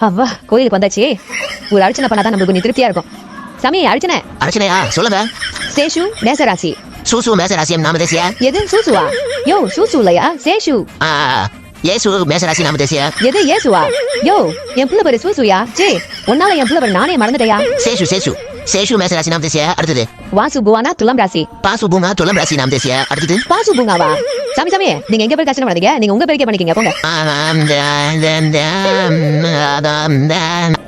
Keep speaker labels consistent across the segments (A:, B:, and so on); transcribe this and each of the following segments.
A: அவ்வா கோயிலுக்கு வந்தாச்சு. ஒரு அர்ச்சனை பண்ணாதான் நம்மளுக்கு கொஞ்சம் திருப்தியா இருக்கும். சாமி அர்ச்சனை.
B: அர்ச்சனையா சொல்லுங்க.
A: சேஷு மேசராசி.
B: சூசு மேசராசியம் நாம தேசிய.
A: எது சூசுவா? யோ சூசு இல்லையா சேஷு.
B: ஏசு மேசராசி நாம தேசிய.
A: எது ஏசுவா? யோ என் புள்ள பேரு சூசுயா. சே ஒன்னால என் புள்ள பேரு நானே மறந்துட்டயா.
B: சேஷு சேஷு சேஷு மேசராசி நாம தேசிய. அடுத்தது
A: வாசு புவானா துலாம் ராசி.
B: பாசு பூங்கா துலம் ராசி நாம தேசிய. அடுத்தது
A: பாசு பூங்காவா? சாமி சாமி நீங்க எங்க போய் கஷ்டம் பண்ணீங்க? நீங்க உங்க பேருக்கே பண்ணிக்கீங்க போங்க.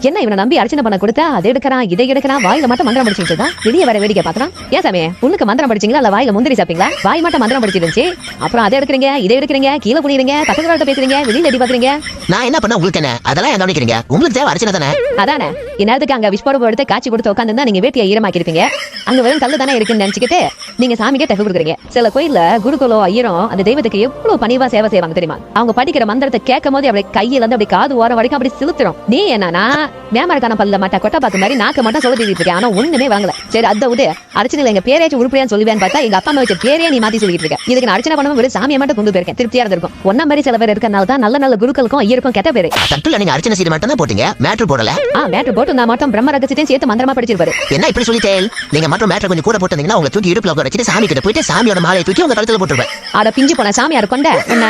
A: என்ன இவனை நம்பி அர்ச்சனை பண்ண கொடுத்தா அதை எடுக்கிறான் இதை எடுக்கிறான், வாயில மட்டும் மந்திரம் படிச்சுட்டு தான் வெளியே வர வேடிக்கை பாக்குறான். ஏன் சாமி உனக்கு மந்திரம் படிச்சீங்களா இல்ல வாயில முந்திரி சாப்பிங்களா? வாய் மட்டும் மந்திரம் படிச்சிருந்துச்சு, அப்புறம் அதை எடுக்கிறீங்க இதை எடுக்கிறீங்க, கீழே புனிறீங்க, பக்கத்துல பேசுறீங்க, வெளியில எட்டி பாக்குறீங்க.
B: நான் என்ன பண்ண உங்களுக்கு என்ன? அதெல்லாம் என்ன கவனிக்கிறீங்க? உங்களுக்கு தேவை அர்ச்சனை தானே?
A: அதானே இந்நேரத்துக்கு அங்க விஸ்வரூபம் எடுத்து காட்சி கொடுத்து உட்காந்துருந்தா நீங்க வேட்டியை ஈரமாக்கி இருப்பீங்க. அங்க வெறும் கல்லு தானே இருக்குன்னு நினைச்சுக்கிட்டு நீங்க சாமிக்கே டெஃப் கொடுக்குறீங்க. சில கோயில்ல குருகுலோ ஐயரும் அந்த தெய்வத்துக்கு எவ்வளவு பணிவா சேவை செய்வாங்க தெரியுமா? அவங்க படிக்கிற மந்திரத்தை கேட்கும் போது அப்படியே கையில இருந்து அப்படியே காது ஓரம் வரைக்கும் அப்படி சிலுத்துறோம். நீ என்னன்னா மேமரக்கான பல்ல மாட்டா கொட்டை பாக்கு மாதிரி நாக்க மட்டும் சொல்ல தீட்டு இருக்கேன், ஆனா ஒண்ணுமே வாங்கல. சரி அதை விட அர்ச்சனையில எங்க பேரேச்சு உருப்படியான்னு சொல்லுவேன்னு பார்த்தா எங்க அப்பா அம்மா வச்ச பேரே நீ மாத்தி சொல்லிட்டு இருக்க. இதுக்கு நான் அர்ச்சனை பண்ணவும் ஒரு சாமியை மட்டும் கொண்டு போயிருக்கேன், திருப்தியா இருந்திருக்கும். ஒன்ன மாதிரி சில பேர் இருக்கனால தான் நல்ல நல்ல குருக்களுக்கும் ஐயருக்கும் கெட்ட பேரு.
B: தட்டுல நீங்க அர்ச்சனை செய்ய மட்டும் தான் போட்டீங்க, மேட்ரு போடல.
A: மேட்ரு போட்டு நான் மட்டும் பிரம்ம ரகசியத்தையும் சேர்த்து மந்திரமா படிச்சிருப்பாரு.
B: என்ன இப்படி சொல்லிட்டேன்? நீங்க மட்டும் மேட்ரு கொஞ்சம் கூட போட்டீங்கன்னா உங்க தூக்கி இடுப்புல வச்சுட்டு சாமி கிட்ட போயிட்டு சாமியோட மாலையை தூக்கி உங்க கழுத்துல போட்டுருவேன்.
A: ஆட பிஞ்சு போன சாமியார் கொண்ட என்ன